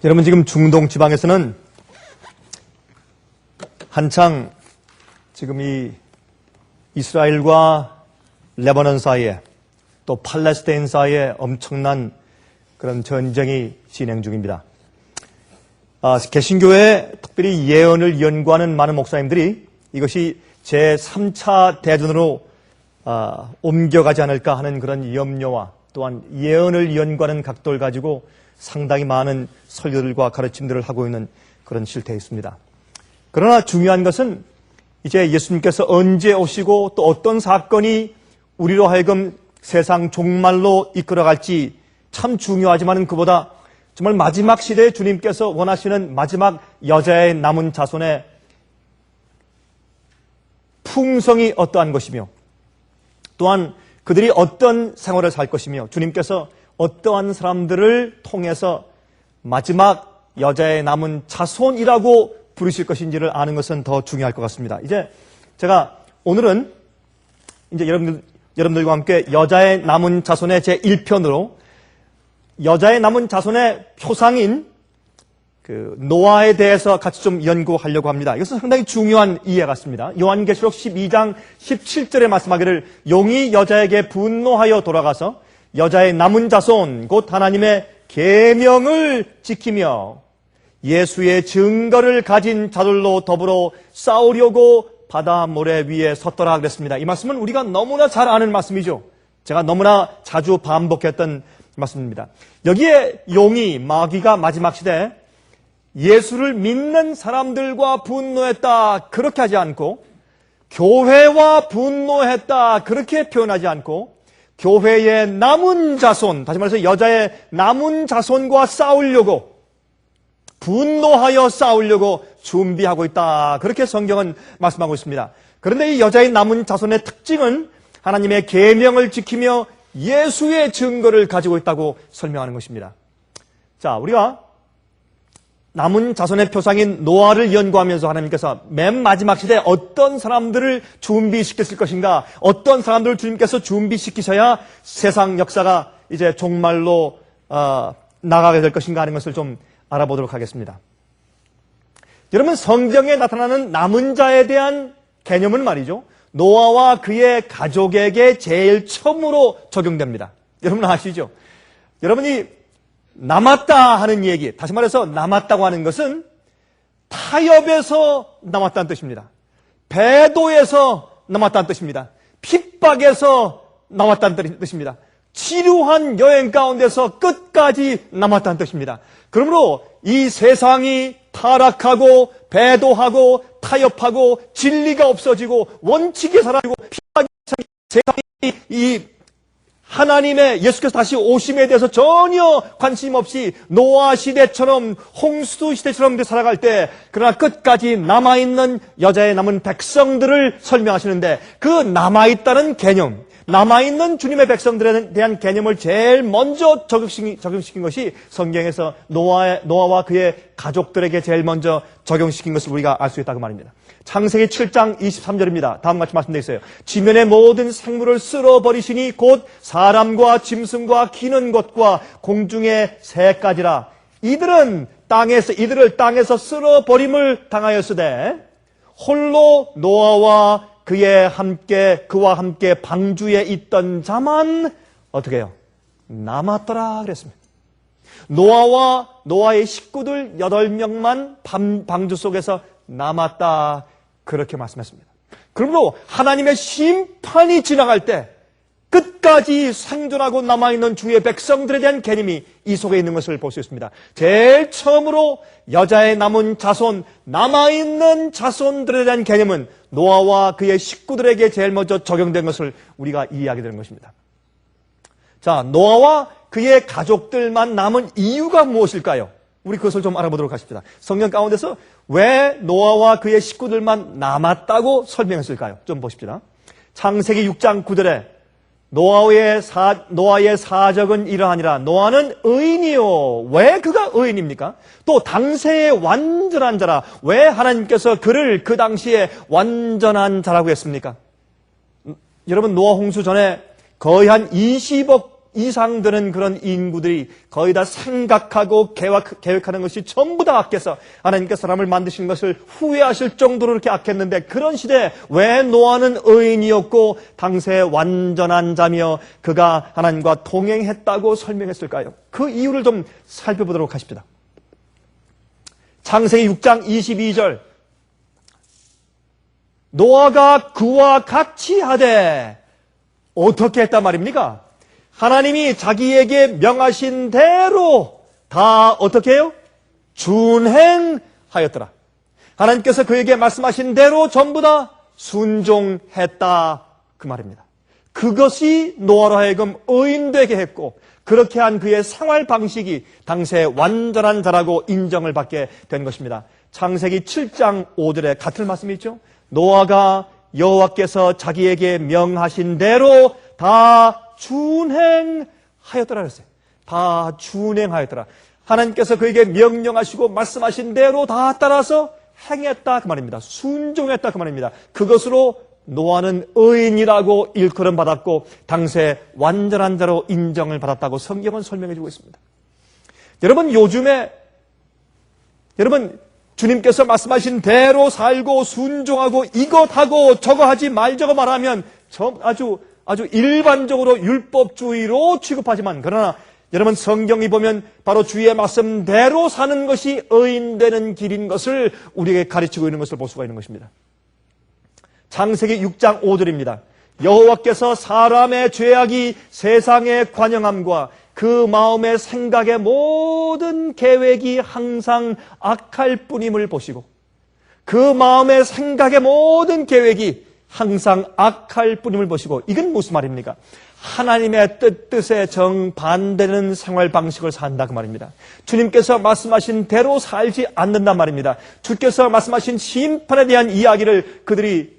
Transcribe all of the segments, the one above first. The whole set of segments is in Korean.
여러분, 지금 중동 지방에서는 한창 지금 이 이스라엘과 레바논 사이에 또 팔레스타인 사이에 엄청난 그런 전쟁이 진행 중입니다. 개신교회 특별히 예언을 연구하는 많은 목사님들이 이것이 제3차 대전으로 옮겨가지 않을까 하는 그런 염려와 또한 예언을 연구하는 각도를 가지고 상당히 많은 설교들과 가르침들을 하고 있는 그런 실태에 있습니다. 그러나 중요한 것은 이제 예수님께서 언제 오시고 또 어떤 사건이 우리로 하여금 세상 종말로 이끌어갈지 참 중요하지만 그보다 정말 마지막 시대에 주님께서 원하시는 마지막 여자의 남은 자손의 풍성이 어떠한 것이며 또한 그들이 어떤 생활을 살 것이며 주님께서 어떠한 사람들을 통해서 마지막 여자의 남은 자손이라고 부르실 것인지를 아는 것은 더 중요할 것 같습니다. 이제 제가 오늘은 이제 여러분들과 함께 여자의 남은 자손의 제1편으로 여자의 남은 자손의 표상인 노아에 대해서 같이 좀 연구하려고 합니다. 이것은 상당히 중요한 이해 같습니다. 요한계시록 12장 17절에 말씀하기를 용이 여자에게 분노하여 돌아가서 여자의 남은 자손 곧 하나님의 계명을 지키며 예수의 증거를 가진 자들로 더불어 싸우려고 바다 모래 위에 섰더라 그랬습니다. 이 말씀은 우리가 너무나 잘 아는 말씀이죠. 제가 너무나 자주 반복했던 말씀입니다. 여기에 용이 마귀가 마지막 시대에 예수를 믿는 사람들과 분노했다 그렇게 하지 않고 교회와 분노했다 그렇게 표현하지 않고 교회의 남은 자손, 다시 말해서 여자의 남은 자손과 싸우려고 분노하여 싸우려고 준비하고 있다 그렇게 성경은 말씀하고 있습니다. 그런데 이 여자의 남은 자손의 특징은 하나님의 계명을 지키며 예수의 증거를 가지고 있다고 설명하는 것입니다. 자, 우리가 남은 자손의 표상인 노아를 연구하면서 하나님께서 맨 마지막 시대에 어떤 사람들을 준비시켰을 것인가, 어떤 사람들을 주님께서 준비시키셔야 세상 역사가 이제 종말로 나가게 될 것인가 하는 것을 좀 알아보도록 하겠습니다. 여러분, 성경에 나타나는 남은 자에 대한 개념은 말이죠, 노아와 그의 가족에게 제일 처음으로 적용됩니다. 여러분 아시죠? 여러분이 남았다 하는 얘기, 다시 말해서 남았다고 하는 것은 타협에서 남았다는 뜻입니다. 배도에서 남았다는 뜻입니다. 핍박에서 남았다는 뜻입니다. 지루한 여행 가운데서 끝까지 남았다는 뜻입니다. 그러므로 이 세상이 타락하고 배도하고 타협하고 진리가 없어지고 원칙이 사라지고 핍박이 세상이 이 하나님의 예수께서 다시 오심에 대해서 전혀 관심 없이 노아 시대처럼 홍수 시대처럼 살아갈 때 그러나 끝까지 남아있는 여자의 남은 백성들을 설명하시는데 그 남아있다는 개념, 남아있는 주님의 백성들에 대한 개념을 제일 먼저 적용시킨 것이 성경에서 노아와 그의 가족들에게 제일 먼저 적용시킨 것을 우리가 알 수 있다고 말입니다. 창세기 7장 23절입니다. 다음과 같이 말씀되어 있어요. 지면의 모든 생물을 쓸어버리시니 곧 사람과 짐승과 기는 것과 공중의 새까지라. 이들을 땅에서 쓸어버림을 당하였으되 홀로 노아와 그와 함께 방주에 있던 자만 어떻게 해요? 남았더라 그랬습니다. 노아와 노아의 식구들 8명만 방주 속에서 남았다 그렇게 말씀했습니다. 그러므로 하나님의 심판이 지나갈 때 끝까지 생존하고 남아있는 주의 백성들에 대한 개념이 이 속에 있는 것을 볼 수 있습니다. 제일 처음으로 여자의 남은 자손, 남아있는 자손들에 대한 개념은 노아와 그의 식구들에게 제일 먼저 적용된 것을 우리가 이해하게 되는 것입니다. 자, 노아와 그의 가족들만 남은 이유가 무엇일까요? 우리 그것을 좀 알아보도록 하십시다. 성경 가운데서 왜 노아와 그의 식구들만 남았다고 설명했을까요? 좀 보십시다. 창세기 6장 9절에 노아의 사적은 이러하니라. 노아는 의인이요. 왜 그가 의인입니까? 또 당세의 완전한 자라. 왜 하나님께서 그를 그 당시에 완전한 자라고 했습니까? 여러분, 노아 홍수 전에 거의 한 20억 이상 되는 그런 인구들이 거의 다 생각하고 계획하는 것이 전부 다 악해서 하나님께서 사람을 만드신 것을 후회하실 정도로 이렇게 악했는데, 그런 시대에 왜 노아는 의인이었고 당시에 완전한 자며 그가 하나님과 동행했다고 설명했을까요? 그 이유를 좀 살펴보도록 하십시다. 창세기 6장 22절, 노아가 그와 같이 하되 어떻게 했단 말입니까? 하나님이 자기에게 명하신 대로 다 어떻게 해요? 준행하였더라. 하나님께서 그에게 말씀하신 대로 전부 다 순종했다, 그 말입니다. 그것이 노아로 하여금 의인되게 했고, 그렇게 한 그의 생활 방식이 당시에 완전한 자라고 인정을 받게 된 것입니다. 창세기 7장 5절에 같은 말씀이 있죠. 노아가 여호와께서 자기에게 명하신 대로 다 준행하였더라 그랬어요. 다 준행하였더라. 하나님께서 그에게 명령하시고 말씀하신 대로 다 따라서 행했다, 그 말입니다. 순종했다, 그 말입니다. 그것으로 노아는 의인이라고 일컬음 받았고 당시에 완전한 자로 인정을 받았다고 성경은 설명해 주고 있습니다. 여러분, 요즘에 주님께서 말씀하신 대로 살고 순종하고 이것하고 저거 하지 말저거 말하면 아주 일반적으로 율법주의로 취급하지만, 그러나 여러분, 성경이 보면 바로 주의 말씀대로 사는 것이 의인되는 길인 것을 우리에게 가르치고 있는 것을 볼 수가 있는 것입니다. 창세기 6장 5절입니다. 여호와께서 사람의 죄악이 세상에 관영함과 그 마음의 생각의 모든 계획이 항상 악할 뿐임을 보시고, 그 마음의 생각의 모든 계획이 항상 악할 뿐임을 보시고, 이건 무슨 말입니까? 하나님의 뜻에 정반대는 생활 방식을 산다, 그 말입니다. 주님께서 말씀하신 대로 살지 않는단 말입니다. 주께서 말씀하신 심판에 대한 이야기를 그들이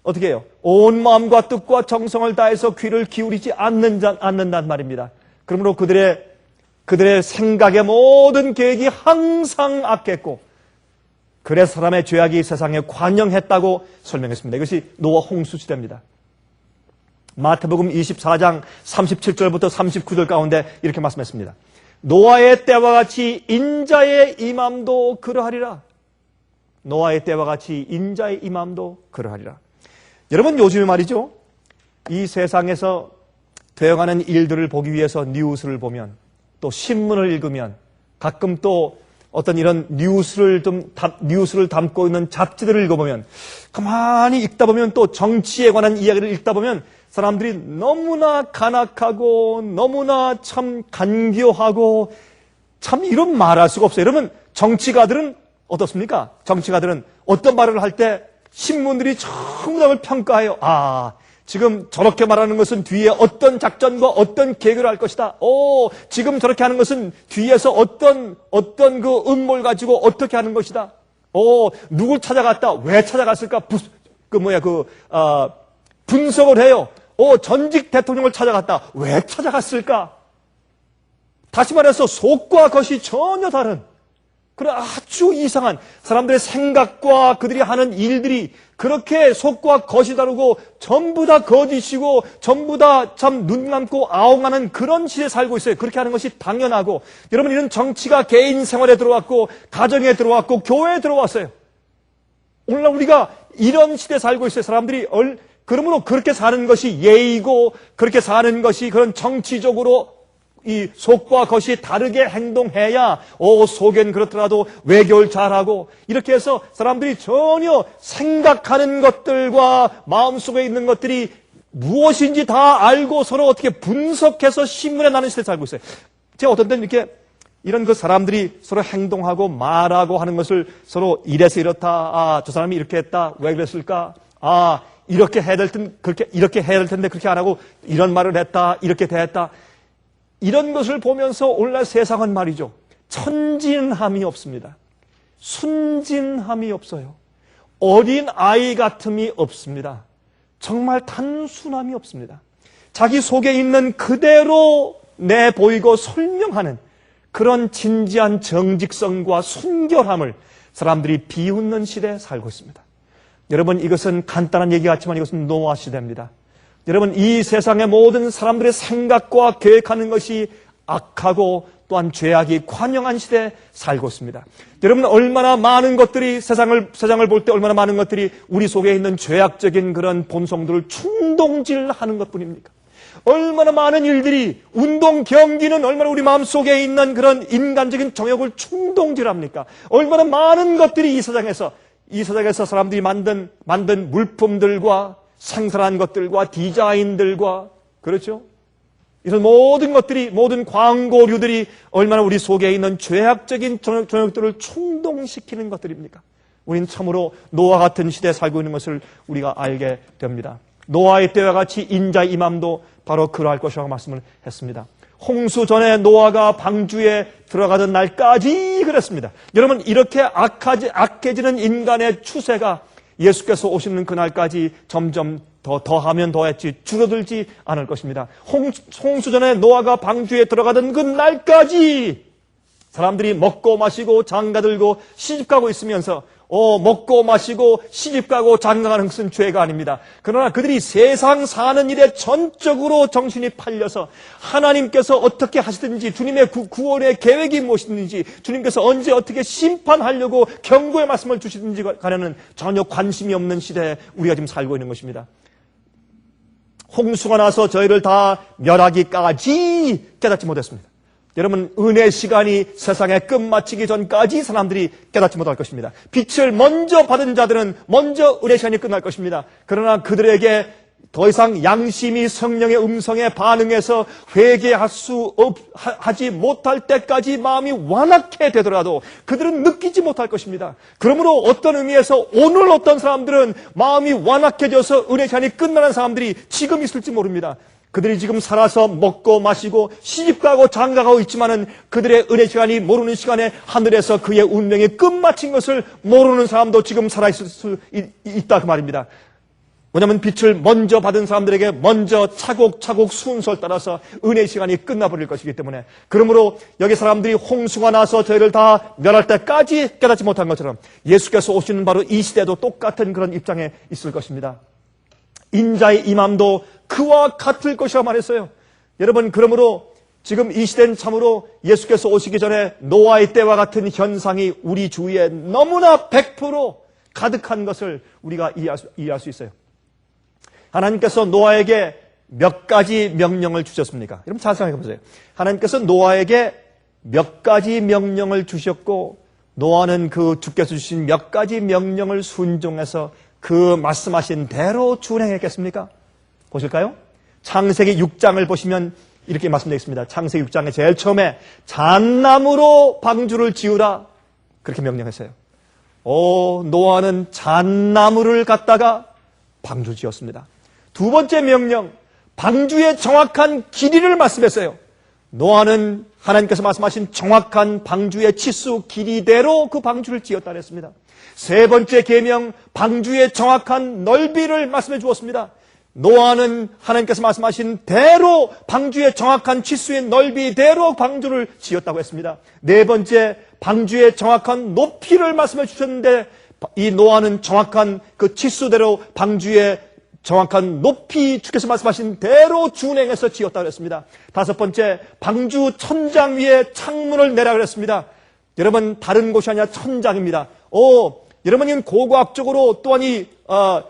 어떻게 해요? 온 마음과 뜻과 정성을 다해서 귀를 기울이지 않는단 말입니다. 그러므로 그들의 생각의 모든 계획이 항상 악했고, 그래서 사람의 죄악이 세상에 관영했다고 설명했습니다. 이것이 노아 홍수 시대입니다. 마태복음 24장 37절부터 39절 가운데 이렇게 말씀했습니다. 노아의 때와 같이 인자의 임함도 그러하리라. 노아의 때와 같이 인자의 임함도 그러하리라. 여러분, 요즘에 말이죠, 이 세상에서 되어가는 일들을 보기 위해서 뉴스를 보면, 또 신문을 읽으면, 가끔 또 어떤 이런 뉴스를 담고 있는 잡지들을 읽어보면, 가만히 읽다 보면, 또 정치에 관한 이야기를 읽다 보면 사람들이 너무나 간악하고 너무나 참 간교하고 참 이런 말할 수가 없어요. 여러분, 정치가들은 어떻습니까? 정치가들은 어떤 말을 할 때 신문들이 정말 평가해요. 지금 저렇게 말하는 것은 뒤에 어떤 작전과 어떤 계획을 할 것이다. 지금 저렇게 하는 것은 뒤에서 어떤 그 음모를 가지고 어떻게 하는 것이다. 누굴 찾아갔다. 왜 찾아갔을까? 분석을 해요. 전직 대통령을 찾아갔다. 왜 찾아갔을까? 다시 말해서 속과 겉이 전혀 다른, 그런 아주 이상한 사람들의 생각과 그들이 하는 일들이 그렇게 속과 겉이 다르고 전부 다 거짓이고 전부 다 참 눈 감고 아웅하는 그런 시대에 살고 있어요. 그렇게 하는 것이 당연하고, 여러분, 이런 정치가 개인 생활에 들어왔고 가정에 들어왔고 교회에 들어왔어요. 오늘날 우리가 이런 시대에 살고 있어요. 사람들이 그러므로 그렇게 사는 것이 예의고, 그렇게 사는 것이 그런 정치적으로 이 속과 겉이 다르게 행동해야 속엔 그렇더라도 외교를 잘하고, 이렇게 해서 사람들이 전혀 생각하는 것들과 마음속에 있는 것들이 무엇인지 다 알고 서로 어떻게 분석해서 신문에 나는 시대에 살고 있어요. 제가 어떤 때는 이렇게 이런 그 사람들이 서로 행동하고 말하고 하는 것을 서로 이래서 이렇다, 저 사람이 이렇게 했다, 왜 그랬을까, 이렇게 해야 될 텐데 그렇게 안 하고 이런 말을 했다, 이렇게 대했다, 이런 것을 보면서 오늘날 세상은 말이죠, 천진함이 없습니다. 순진함이 없어요. 어린 아이 같음이 없습니다. 정말 단순함이 없습니다. 자기 속에 있는 그대로 내보이고 설명하는 그런 진지한 정직성과 순결함을 사람들이 비웃는 시대에 살고 있습니다. 여러분, 이것은 간단한 얘기 같지만 이것은 노아 시대입니다. 여러분, 이 세상의 모든 사람들의 생각과 계획하는 것이 악하고 또한 죄악이 관영한 시대에 살고 있습니다. 여러분, 얼마나 많은 것들이 세상을 볼 때 얼마나 많은 것들이 우리 속에 있는 죄악적인 그런 본성들을 충동질하는 것뿐입니까? 얼마나 많은 일들이, 운동, 경기는 얼마나 우리 마음속에 있는 그런 인간적인 정욕을 충동질합니까? 얼마나 많은 것들이 이 세상에서 사람들이 만든 물품들과 생산한 것들과 디자인들과, 그렇죠? 이런 모든 것들이, 모든 광고류들이 얼마나 우리 속에 있는 죄악적인 정욕들을 충동시키는 것들입니까? 우리는 참으로 노아 같은 시대에 살고 있는 것을 우리가 알게 됩니다. 노아의 때와 같이 인자의 임함도 바로 그러할 것이라고 말씀을 했습니다. 홍수 전에 노아가 방주에 들어가던 날까지 그랬습니다. 여러분, 이렇게 악해지는 인간의 추세가 예수께서 오시는 그날까지 점점 더하면 더했지 줄어들지 않을 것입니다. 홍수 전에 노아가 방주에 들어가던 그 날까지 사람들이 먹고 마시고 장가들고 시집가고 있으면서 먹고 마시고 시집가고 장가가는 것은 죄가 아닙니다. 그러나 그들이 세상 사는 일에 전적으로 정신이 팔려서 하나님께서 어떻게 하시든지, 주님의 구원의 계획이 무엇이든지, 주님께서 언제 어떻게 심판하려고 경고의 말씀을 주시든지 간에는 전혀 관심이 없는 시대에 우리가 지금 살고 있는 것입니다. 홍수가 나서 저희를 다 멸하기까지 깨닫지 못했습니다. 여러분, 은혜 시간이 세상에 끝마치기 전까지 사람들이 깨닫지 못할 것입니다. 빛을 먼저 받은 자들은 먼저 은혜 시간이 끝날 것입니다. 그러나 그들에게 더 이상 양심이 성령의 음성에 반응해서 하지 못할 때까지 마음이 완악해 되더라도 그들은 느끼지 못할 것입니다. 그러므로 어떤 의미에서 오늘 어떤 사람들은 마음이 완악해져서 은혜 시간이 끝나는 사람들이 지금 있을지 모릅니다. 그들이 지금 살아서 먹고 마시고 시집가고 장가가고 있지만은 그들의 은혜 시간이 모르는 시간에 하늘에서 그의 운명이 끝마친 것을 모르는 사람도 지금 살아있을 수 있다 그 말입니다. 왜냐하면 빛을 먼저 받은 사람들에게 먼저 차곡차곡 순서를 따라서 은혜 시간이 끝나버릴 것이기 때문에, 그러므로 여기 사람들이 홍수가 나서 저희를 다 멸할 때까지 깨닫지 못한 것처럼 예수께서 오시는 바로 이 시대도 똑같은 그런 입장에 있을 것입니다. 인자의 임함도 그와 같을 것이라고 말했어요. 여러분, 그러므로 지금 이 시대는 참으로 예수께서 오시기 전에 노아의 때와 같은 현상이 우리 주위에 너무나 100% 가득한 것을 우리가 이해할 수 있어요. 하나님께서 노아에게 몇 가지 명령을 주셨습니까? 여러분 잘 생각해 보세요. 하나님께서 노아에게 몇 가지 명령을 주셨고, 노아는 그 주께서 주신 몇 가지 명령을 순종해서 그 말씀하신 대로 준행했겠습니까? 보실까요? 창세기 6장을 보시면 이렇게 말씀되어 있습니다. 창세기 6장에 제일 처음에 잣나무로 방주를 지으라, 그렇게 명령했어요. 노아는 잣나무를 갖다가 방주 지었습니다. 두 번째 명령, 방주의 정확한 길이를 말씀했어요. 노아는 하나님께서 말씀하신 정확한 방주의 치수 길이대로 그 방주를 지었다 그랬습니다. 세 번째 계명, 방주의 정확한 넓이를 말씀해 주었습니다. 노아는 하나님께서 말씀하신 대로 방주의 정확한 치수의 넓이대로 방주를 지었다고 했습니다. 네 번째, 방주의 정확한 높이를 말씀해 주셨는데 이 노아는 정확한 그 치수대로 방주의 정확한 높이 주께서 말씀하신 대로 준행해서 지었다고 했습니다. 다섯 번째, 방주 천장 위에 창문을 내라 그랬습니다. 여러분, 다른 곳이 아니라 천장입니다. 여러분, 이건 고고학적으로 또한 이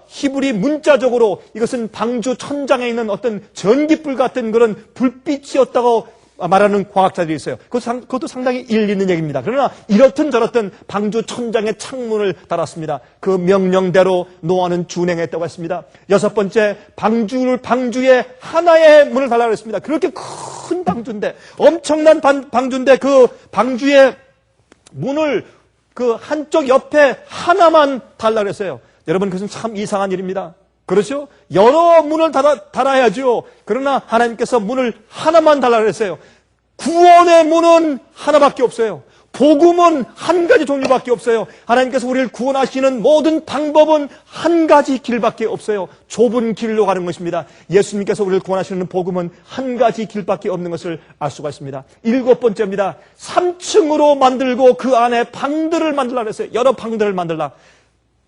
히브리 문자적으로 이것은 방주 천장에 있는 어떤 전기불 같은 그런 불빛이었다고 말하는 과학자들이 있어요. 그것도 상당히 일리 있는 얘기입니다. 그러나 이렇든 저렇든 방주 천장에 창문을 달았습니다. 그 명령대로 노아는 준행했다고 했습니다. 여섯 번째, 방주에 하나의 문을 달라고 했습니다. 그렇게 큰 방주인데, 엄청난 방주인데 그 방주의 문을 그 한쪽 옆에 하나만 달라고 했어요. 여러분, 그것은 참 이상한 일입니다. 그렇죠? 여러 문을 달아야죠. 그러나 하나님께서 문을 하나만 달라고 했어요. 구원의 문은 하나밖에 없어요. 복음은 한 가지 종류밖에 없어요. 하나님께서 우리를 구원하시는 모든 방법은 한 가지 길밖에 없어요. 좁은 길로 가는 것입니다. 예수님께서 우리를 구원하시는 복음은 한 가지 길밖에 없는 것을 알 수가 있습니다. 일곱 번째입니다. 3층으로 만들고 그 안에 방들을 만들라 그랬어요. 여러 방들을 만들라.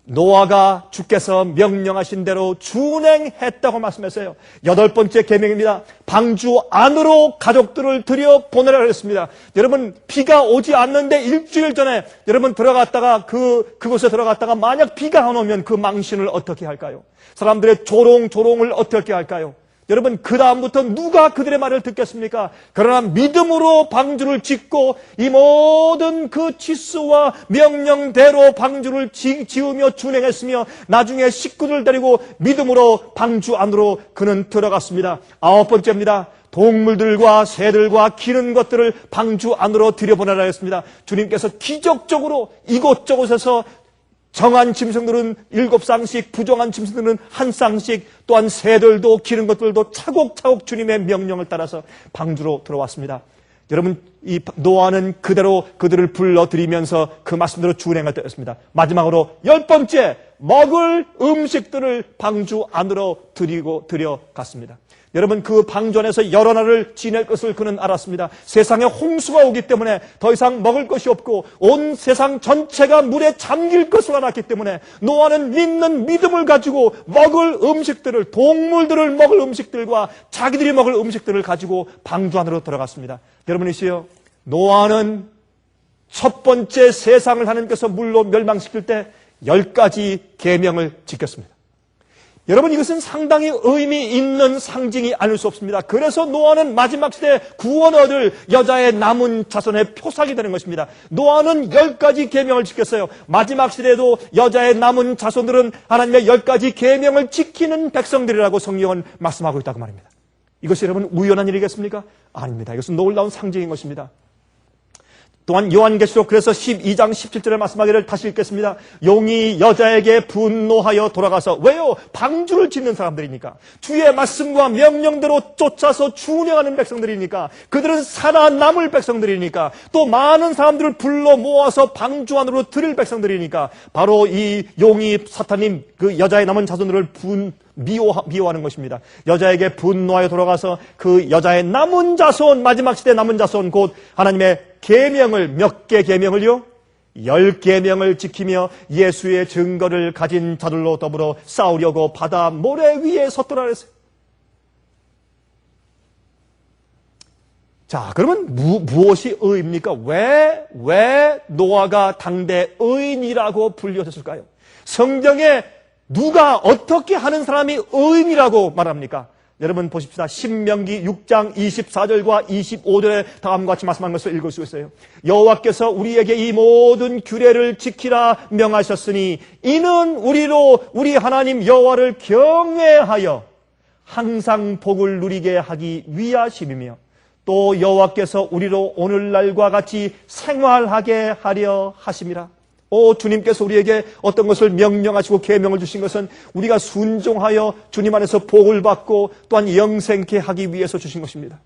노아가 주께서 명령하신 대로 준행했다고 말씀했어요. 8번째 계명입니다. 방주 안으로 가족들을 들여 보내라 그랬습니다. 여러분, 비가 오지 않는데 일주일 전에 여러분 들어갔다가 그곳에 들어갔다가 만약 비가 안 오면 그 망신을 어떻게 할까요? 사람들의 조롱을 어떻게 할까요? 여러분, 그 다음부터 누가 그들의 말을 듣겠습니까? 그러나 믿음으로 방주를 짓고 이 모든 그 지수와 명령대로 방주를 지으며 준행했으며 나중에 식구들 데리고 믿음으로 방주 안으로 그는 들어갔습니다. 9번째입니다. 동물들과 새들과 기는 것들을 방주 안으로 들여보내라 했습니다. 주님께서 기적적으로 이곳저곳에서 정한 짐승들은 7쌍씩, 부정한 짐승들은 1쌍씩, 또한 새들도 기른 것들도 차곡차곡 주님의 명령을 따라서 방주로 들어왔습니다. 여러분, 이 노아는 그대로 그들을 불러들이면서 그 말씀대로 준행할 때였습니다. 마지막으로 10번째, 먹을 음식들을 방주 안으로 들여갔습니다. 여러분, 그 방주 안에서 여러 날을 지낼 것을 그는 알았습니다. 세상에 홍수가 오기 때문에 더 이상 먹을 것이 없고 온 세상 전체가 물에 잠길 것을 알았기 때문에 노아는 믿는 믿음을 가지고 먹을 음식들을, 동물들을 먹을 음식들과 자기들이 먹을 음식들을 가지고 방주 안으로 들어갔습니다. 여러분이시여, 노아는 첫 번째 세상을 하나님께서 물로 멸망시킬 때 10가지 계명을 지켰습니다. 여러분, 이것은 상당히 의미 있는 상징이 아닐 수 없습니다. 그래서 노아는 마지막 시대에 구원 얻을 여자의 남은 자손의 표상이 되는 것입니다. 노아는 10가지 계명을 지켰어요. 마지막 시대에도 여자의 남은 자손들은 하나님의 10가지 계명을 지키는 백성들이라고 성경은 말씀하고 있다고 말입니다. 이것이 여러분 우연한 일이겠습니까? 아닙니다. 이것은 놀라운 상징인 것입니다. 또한 요한계시록 그래서 12장 17절에 말씀하기를 다시 읽겠습니다. 용이 여자에게 분노하여 돌아가서, 왜요? 방주를 짓는 사람들이니까, 주의 말씀과 명령대로 쫓아서 준행하는 백성들이니까, 그들은 살아남을 백성들이니까, 또 많은 사람들을 불러 모아서 방주 안으로 들일 백성들이니까, 바로 이 용이 사탄님 그 여자의 남은 자손들을 미워하는 것입니다. 여자에게 분노하여 돌아가서 그 여자의 남은 자손, 마지막 시대 남은 자손, 곧 하나님의 계명을, 몇 개 계명을요? 10계명을 지키며 예수의 증거를 가진 자들로 더불어 싸우려고 바다 모래 위에 섰더라 그랬어요. 자, 그러면 무엇이 의입니까? 왜 노아가 당대 의인이라고 불려졌을까요? 성경에 누가 어떻게 하는 사람이 의인이라고 말합니까? 여러분 보십시다. 신명기 6장 24절과 25절에 다음과 같이 말씀한 것을 읽을 수 있어요. 여호와께서 우리에게 이 모든 규례를 지키라 명하셨으니 이는 우리 하나님 여호와를 경외하여 항상 복을 누리게 하기 위하심이며 또 여호와께서 우리로 오늘날과 같이 생활하게 하려 하심이라. 주님께서 우리에게 어떤 것을 명령하시고 계명을 주신 것은 우리가 순종하여 주님 안에서 복을 받고 또한 영생케 하기 위해서 주신 것입니다.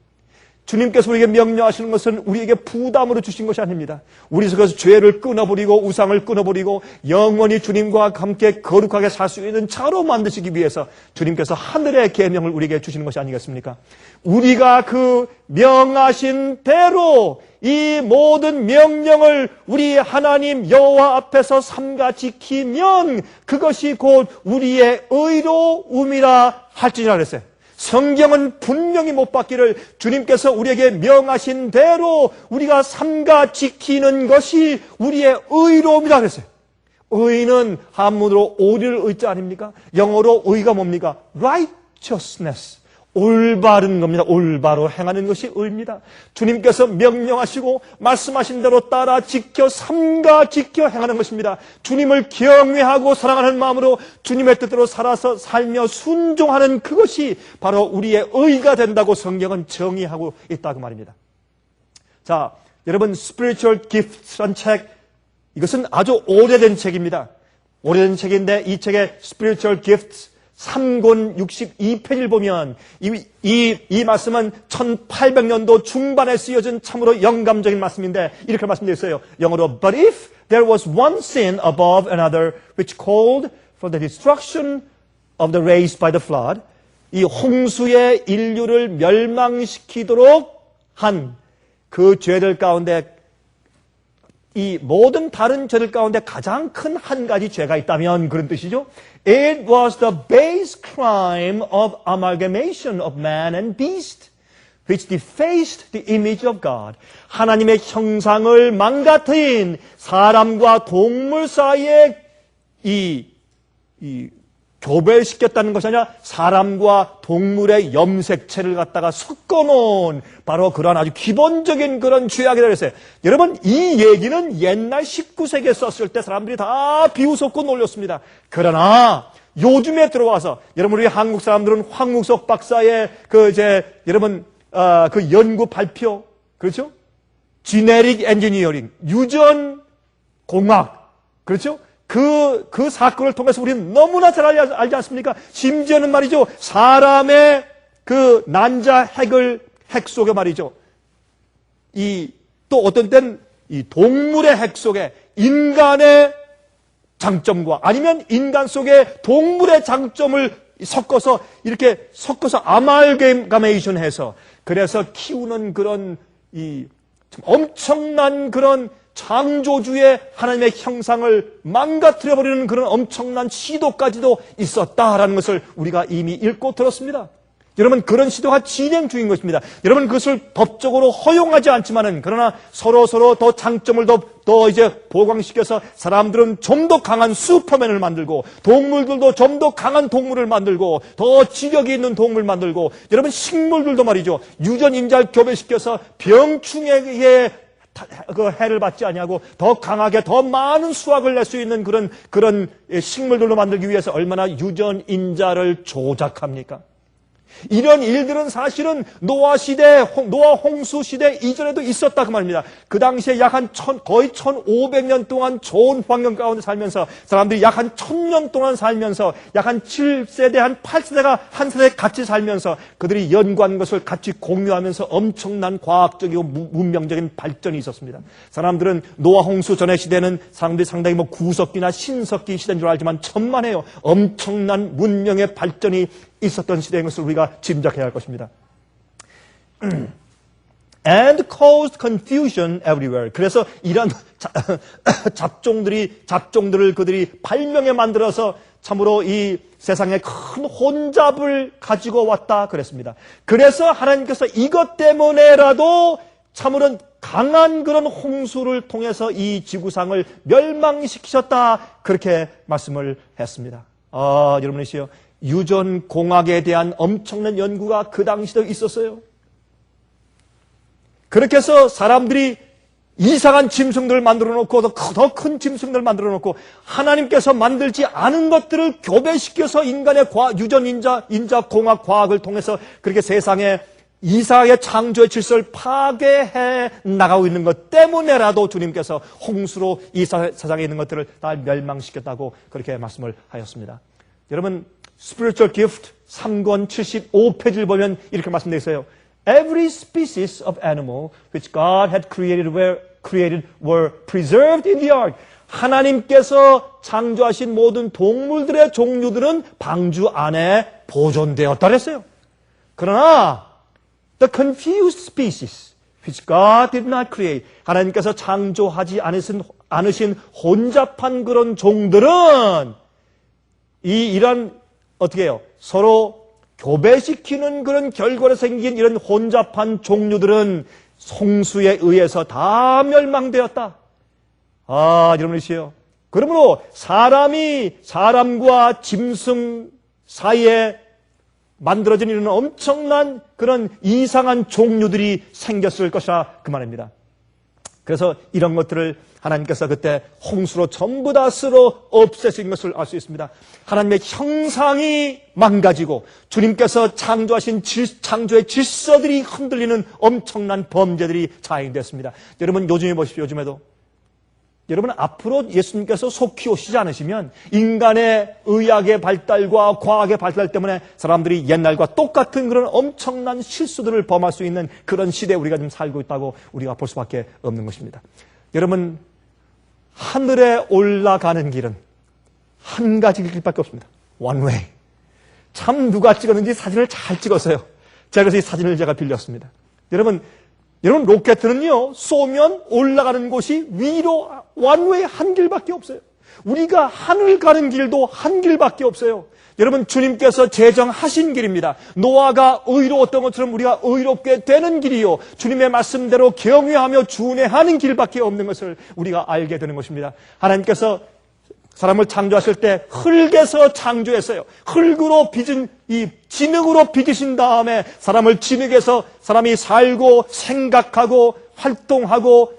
주님께서 우리에게 명령하시는 것은 우리에게 부담으로 주신 것이 아닙니다. 우리 속에서 죄를 끊어버리고 우상을 끊어버리고 영원히 주님과 함께 거룩하게 살 수 있는 자로 만드시기 위해서 주님께서 하늘의 계명을 우리에게 주시는 것이 아니겠습니까? 우리가 그 명하신 대로 이 모든 명령을 우리 하나님 여호와 앞에서 삼가 지키면 그것이 곧 우리의 의로움이라 할지니라 그랬어요. 성경은 분명히 못 받기를 주님께서 우리에게 명하신 대로 우리가 삼가 지키는 것이 우리의 의로움이라 그랬어요. 의는 한문으로 오리를 의자 아닙니까? 영어로 의가 뭡니까? righteousness. 올바른 겁니다. 올바로 행하는 것이 의입니다. 주님께서 명령하시고 말씀하신 대로 따라 지켜 삼가 지켜 행하는 것입니다. 주님을 경외하고 사랑하는 마음으로 주님의 뜻대로 살며 순종하는 그것이 바로 우리의 의가 된다고 성경은 정의하고 있다고 말입니다. 자, 여러분 Spiritual Gifts라는 책, 이것은 아주 오래된 책입니다. 오래된 책인데 이 책의 Spiritual Gifts 3권 62페이지를 보면 이 말씀은 1800년도 중반에 쓰여진 참으로 영감적인 말씀인데 이렇게 말씀되어 있어요. 영어로 But if there was one sin above another which called for the destruction of the race by the flood, 이 홍수의 인류를 멸망시키도록 한 그 죄들 가운데 이 모든 다른 죄들 가운데 가장 큰 한 가지 죄가 있다면 그런 뜻이죠. It was the base crime of amalgamation of man and beast, which defaced the image of God. 하나님의 형상을 망가뜨린 사람과 동물 사이에 이 교배시켰다는 것이 아니라 사람과 동물의 염색체를 갖다가 섞어놓은 바로 그런 아주 기본적인 그런 죄악이라고 했어요. 여러분, 이 얘기는 옛날 19세기에 썼을 때 사람들이 다 비웃었고 놀렸습니다. 그러나 요즘에 들어와서 여러분, 우리 한국 사람들은 황우석 박사의 여러분 그 연구 발표, 그렇죠? 지네릭 엔지니어링, 유전 공학, 그렇죠? 그 사건을 통해서 우리는 너무나 잘 알지 않습니까? 심지어는 말이죠, 사람의 그 난자 핵 속에 말이죠, 또 어떤 때는 이 동물의 핵 속에 인간의 장점과 아니면 인간 속에 동물의 장점을 섞어서 아말게메이션 해서 그래서 키우는 그런 엄청난 그런 창조주의 하나님의 형상을 망가뜨려버리는 그런 엄청난 시도까지도 있었다라는 것을 우리가 이미 읽고 들었습니다. 여러분, 그런 시도가 진행 중인 것입니다. 여러분, 그것을 법적으로 허용하지 않지만은 그러나 서로 더 장점을 더 이제 보강시켜서 사람들은 좀 더 강한 슈퍼맨을 만들고 동물들도 좀 더 강한 동물을 만들고 더 지력이 있는 동물 만들고 여러분, 식물들도 말이죠, 유전 인자를 교배시켜서 병충해에 그 해를 받지 아니하고 더 강하게 더 많은 수확을 낼 수 있는 그런 식물들로 만들기 위해서 얼마나 유전 인자를 조작합니까? 이런 일들은 사실은 노아 홍수 시대 이전에도 있었다 그 말입니다. 그 당시에 거의 1500년 동안 좋은 환경 가운데 살면서 사람들이 약 한 1000년 동안 살면서 약 한 7세대, 한 8세대가 한 세대 같이 살면서 그들이 연구한 것을 같이 공유하면서 엄청난 과학적이고 문명적인 발전이 있었습니다. 사람들은 노아 홍수 전의 시대는 사람들이 상당히 구석기나 신석기 시대인 줄 알지만 천만에요. 엄청난 문명의 발전이 있었던 시대인 것을 우리가 짐작해야 할 것입니다. And caused confusion everywhere. 그래서 이런 잡종들을 그들이 발명해 만들어서 참으로 이 세상에 큰 혼잡을 가지고 왔다 그랬습니다. 그래서 하나님께서 이것 때문에라도 참으로 강한 그런 홍수를 통해서 이 지구상을 멸망시키셨다 그렇게 말씀을 했습니다. 여러분이시여, 유전공학에 대한 엄청난 연구가 그 당시도 있었어요. 그렇게 해서 사람들이 이상한 짐승들을 만들어 놓고 더 큰 짐승들을 만들어 놓고 하나님께서 만들지 않은 것들을 교배시켜서 인간의 유전 인자 공학 과학을 통해서 그렇게 세상에 이상하게 창조의 질서를 파괴해 나가고 있는 것 때문에라도 주님께서 홍수로 이 세상에 있는 것들을 다 멸망시켰다고 그렇게 말씀을 하였습니다. 여러분, Spiritual Gift 3권 75페이지를 보면 이렇게 말씀되어 있어요. Every species of animal which God had created were preserved in the ark. 하나님께서 창조하신 모든 동물들의 종류들은 방주 안에 보존되었다 그랬어요. 그러나 the confused species which God did not create, 하나님께서 창조하지 않으신 혼잡한 그런 종들은 이런 어떻게 해요? 서로 교배시키는 그런 결과로 생긴 이런 혼잡한 종류들은 홍수에 의해서 다 멸망되었다. 여러분이시여. 그러므로 사람과 짐승 사이에 만들어진 이런 엄청난 그런 이상한 종류들이 생겼을 것이라 그 말입니다. 그래서 이런 것들을 하나님께서 그때 홍수로 전부 다 쓸어 없애신 것을 알 수 있습니다. 하나님의 형상이 망가지고 주님께서 창조하신 창조의 질서들이 흔들리는 엄청난 범죄들이 자행됐습니다. 여러분, 요즘에 보십시오. 요즘에도 여러분, 앞으로 예수님께서 속히 오시지 않으시면 인간의 의학의 발달과 과학의 발달 때문에 사람들이 옛날과 똑같은 그런 엄청난 실수들을 범할 수 있는 그런 시대에 우리가 지금 살고 있다고 우리가 볼 수밖에 없는 것입니다. 여러분, 하늘에 올라가는 길은 한 가지 길밖에 없습니다. One way. 참 누가 찍었는지 사진을 잘 찍었어요. 제가 그래서 이 사진을 제가 빌렸습니다. 여러분, 여러분, 로켓은요, 쏘면 올라가는 곳이 위로 완후의 한 길밖에 없어요. 우리가 하늘 가는 길도 한 길밖에 없어요. 여러분, 주님께서 제정하신 길입니다. 노아가 의로웠던 것처럼 우리가 의롭게 되는 길이요, 주님의 말씀대로 경외하며 준행하는 길밖에 없는 것을 우리가 알게 되는 것입니다. 하나님께서 사람을 창조하실 때 흙에서 창조했어요. 흙으로 빚은 이 진흙으로 빚으신 다음에 사람을 진흙에서 사람이 살고 생각하고 활동하고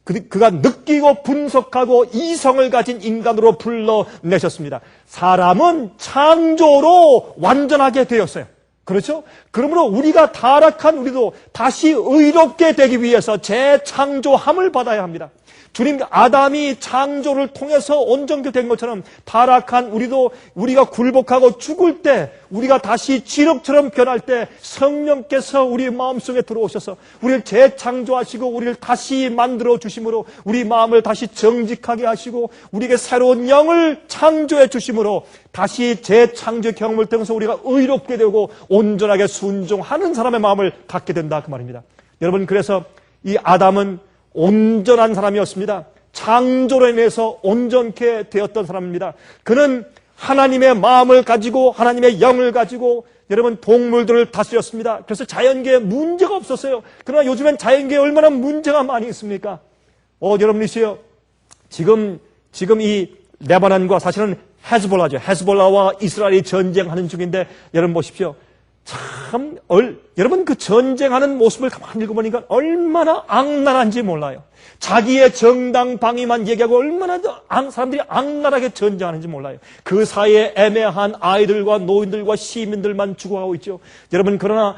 그가 느끼고 분석하고 이성을 가진 인간으로 불러내셨습니다. 사람은 창조로 완전하게 되었어요. 그렇죠? 그러므로 우리가 타락한 우리도 다시 의롭게 되기 위해서 재창조함을 받아야 합니다. 주님, 아담이 창조를 통해서 온전케 된 것처럼 타락한 우리도 우리가 굴복하고 죽을 때, 우리가 다시 진흙처럼 변할 때 성령께서 우리 마음속에 들어오셔서 우리를 재창조하시고 우리를 다시 만들어 주심으로 우리 마음을 다시 정직하게 하시고 우리에게 새로운 영을 창조해 주심으로 다시 재창조 경험을 통해서 우리가 의롭게 되고 온전하게 순종하는 사람의 마음을 갖게 된다, 그 말입니다. 여러분, 그래서 이 아담은 온전한 사람이었습니다. 창조로 인해서 온전케 되었던 사람입니다. 그는 하나님의 마음을 가지고 하나님의 영을 가지고 여러분 동물들을 다스렸습니다. 그래서 자연계에 문제가 없었어요. 그러나 요즘엔 자연계에 얼마나 문제가 많이 있습니까? 여러분이시여, 지금 이 레바논과 사실은 헤즈볼라죠. 헤즈볼라와 이스라엘이 전쟁하는 중인데 여러분 보십시오. 참, 여러분 그 전쟁하는 모습을 가만히 읽어보니까 얼마나 악랄한지 몰라요. 자기의 정당 방위만 얘기하고 얼마나 사람들이 악랄하게 전쟁하는지 몰라요. 그 사이에 애매한 아이들과 노인들과 시민들만 죽어가고 있죠. 여러분, 그러나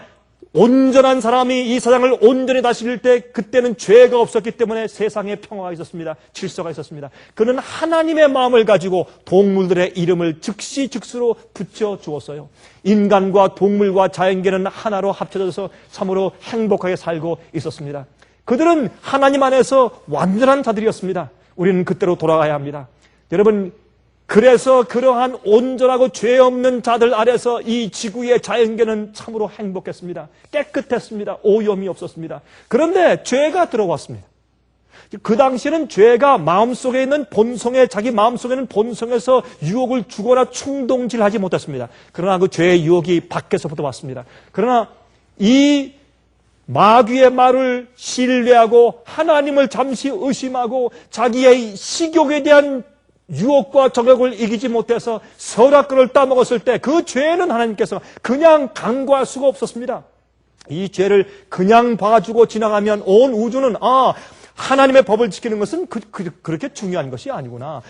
온전한 사람이 이 세상을 온전히 다스릴 때 그때는 죄가 없었기 때문에 세상에 평화가 있었습니다. 질서가 있었습니다. 그는 하나님의 마음을 가지고 동물들의 이름을 즉시즉수로 붙여주었어요. 인간과 동물과 자연계는 하나로 합쳐져서 참으로 행복하게 살고 있었습니다. 그들은 하나님 안에서 완전한 자들이었습니다. 우리는 그때로 돌아가야 합니다. 여러분, 그래서 그러한 온전하고 죄 없는 자들 아래서 이 지구의 자연계는 참으로 행복했습니다. 깨끗했습니다. 오염이 없었습니다. 그런데 죄가 들어왔습니다. 그 당시에는 죄가 마음속에 있는 본성에, 자기 마음속에는 본성에서 유혹을 주거나 충동질하지 못했습니다. 그러나 그 죄의 유혹이 밖에서부터 왔습니다. 그러나 이 마귀의 말을 신뢰하고 하나님을 잠시 의심하고 자기의 식욕에 대한 유혹과 정욕을 이기지 못해서 선악과를 따먹었을 때 그 죄는 하나님께서 그냥 간과할 수가 없었습니다. 이 죄를 그냥 봐주고 지나가면 온 우주는 하나님의 법을 지키는 것은 그렇게 중요한 것이 아니구나.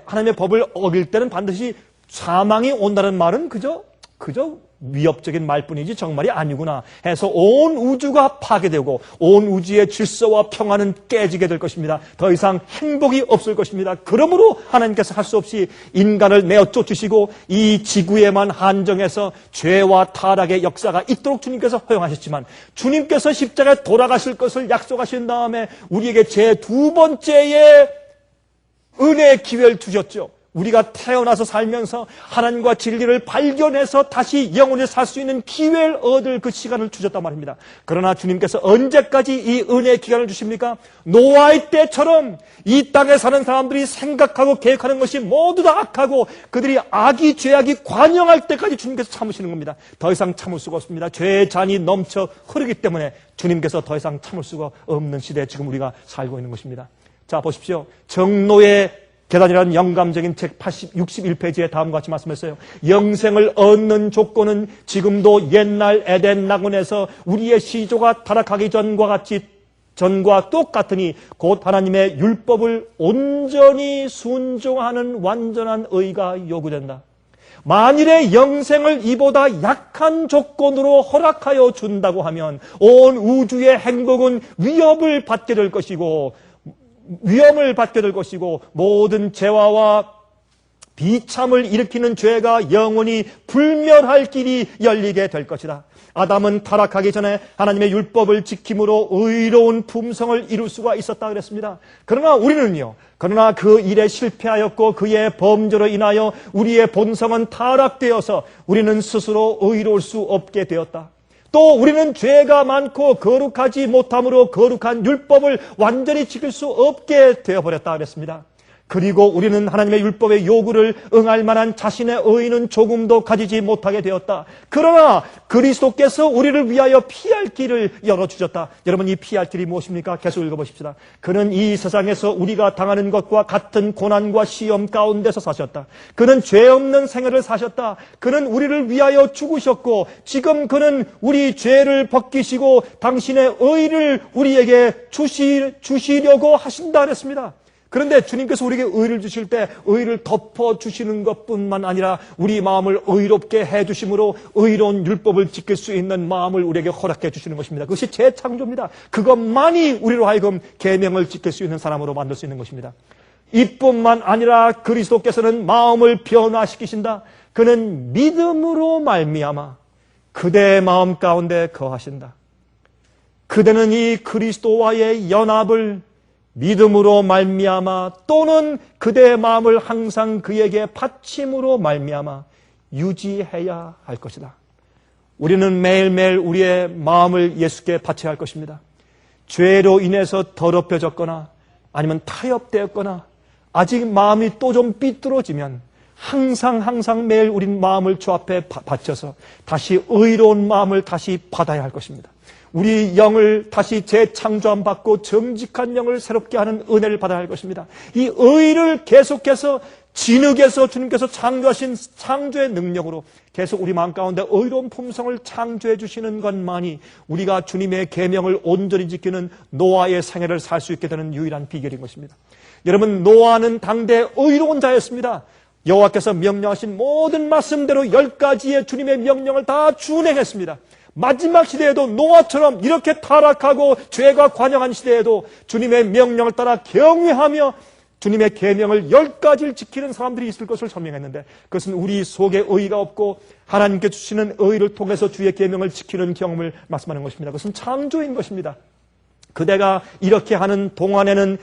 하나님의 법을 어길 때는 반드시 사망이 온다는 말은 그저 위협적인 말뿐이지 정말이 아니구나 해서 온 우주가 파괴되고 온 우주의 질서와 평화는 깨지게 될 것입니다. 더 이상 행복이 없을 것입니다. 그러므로 하나님께서 할 수 없이 인간을 내어 쫓으시고 이 지구에만 한정해서 죄와 타락의 역사가 있도록 주님께서 허용하셨지만 주님께서 십자가에 돌아가실 것을 약속하신 다음에 우리에게 제 두 번째의 은혜의 기회를 주셨죠. 우리가 태어나서 살면서 하나님과 진리를 발견해서 다시 영원히 살 수 있는 기회를 얻을 그 시간을 주셨단 말입니다. 그러나 주님께서 언제까지 이 은혜의 기간을 주십니까? 노아의 때처럼 이 땅에 사는 사람들이 생각하고 계획하는 것이 모두 다 악하고 그들이 악이 죄악이 관영할 때까지 주님께서 참으시는 겁니다. 더 이상 참을 수가 없습니다. 죄의 잔이 넘쳐 흐르기 때문에 주님께서 더 이상 참을 수가 없는 시대에 지금 우리가 살고 있는 것입니다. 자, 보십시오. 정노의 계단이라는 영감적인 책 61페이지에 다음과 같이 말씀했어요. 영생을 얻는 조건은 지금도 옛날 에덴 낙원에서 우리의 시조가 타락하기 전과 똑같으니 곧 하나님의 율법을 온전히 순종하는 완전한 의가 요구된다. 만일에 영생을 이보다 약한 조건으로 허락하여 준다고 하면 온 우주의 행복은 위협을 받게 될 것이고 모든 재화와 비참을 일으키는 죄가 영원히 불멸할 길이 열리게 될 것이다. 아담은 타락하기 전에 하나님의 율법을 지킴으로 의로운 품성을 이룰 수가 있었다 그랬습니다. 그러나 우리는요, 그러나 그 일에 실패하였고 그의 범죄로 인하여 우리의 본성은 타락되어서 우리는 스스로 의로울 수 없게 되었다. 또 우리는 죄가 많고 거룩하지 못함으로 거룩한 율법을 완전히 지킬 수 없게 되어버렸다 그랬습니다. 그리고 우리는 하나님의 율법의 요구를 응할 만한 자신의 의의는 조금도 가지지 못하게 되었다. 그러나 그리스도께서 우리를 위하여 피할 길을 열어주셨다. 여러분, 이 피할 길이 무엇입니까? 계속 읽어보십시다. 그는 이 세상에서 우리가 당하는 것과 같은 고난과 시험 가운데서 사셨다. 그는 죄 없는 생애를 사셨다. 그는 우리를 위하여 죽으셨고 지금 그는 우리 죄를 벗기시고 당신의 의를 우리에게 주시려고 하신다 그랬습니다. 그런데 주님께서 우리에게 의를 주실 때 의를 덮어주시는 것뿐만 아니라 우리 마음을 의롭게 해주심으로 의로운 율법을 지킬 수 있는 마음을 우리에게 허락해 주시는 것입니다. 그것이 재창조입니다. 그것만이 우리로 하여금 계명을 지킬 수 있는 사람으로 만들 수 있는 것입니다. 이뿐만 아니라 그리스도께서는 마음을 변화시키신다. 그는 믿음으로 말미암아 그대의 마음 가운데 거하신다. 그대는 이 그리스도와의 연합을 믿음으로 말미암아 또는 그대의 마음을 항상 그에게 바침으로 말미암아 유지해야 할 것이다. 우리는 매일매일 우리의 마음을 예수께 바쳐야 할 것입니다. 죄로 인해서 더럽혀졌거나 아니면 타협되었거나 아직 마음이 또 좀 삐뚤어지면 항상 매일 우린 마음을 주 앞에 바쳐서 다시 의로운 마음을 다시 받아야 할 것입니다. 우리 영을 다시 재창조함 받고 정직한 영을 새롭게 하는 은혜를 받아야 할 것입니다. 이 의를 계속해서 진흙에서 주님께서 창조하신 창조의 능력으로 계속 우리 마음 가운데 의로운 품성을 창조해 주시는 것만이 우리가 주님의 계명을 온전히 지키는 노아의 생애를 살 수 있게 되는 유일한 비결인 것입니다. 여러분, 노아는 당대 의로운 자였습니다. 여호와께서 명령하신 모든 말씀대로 10가지의 주님의 명령을 다 준행했습니다. 마지막 시대에도 노아처럼 이렇게 타락하고 죄가 관영한 시대에도 주님의 명령을 따라 경외하며 주님의 계명을 10가지를 지키는 사람들이 있을 것을 설명했는데 그것은 우리 속에 의의가 없고 하나님께 주시는 의의를 통해서 주의 계명을 지키는 경험을 말씀하는 것입니다. 그것은 창조인 것입니다. 그대가 이렇게 하는 동안에는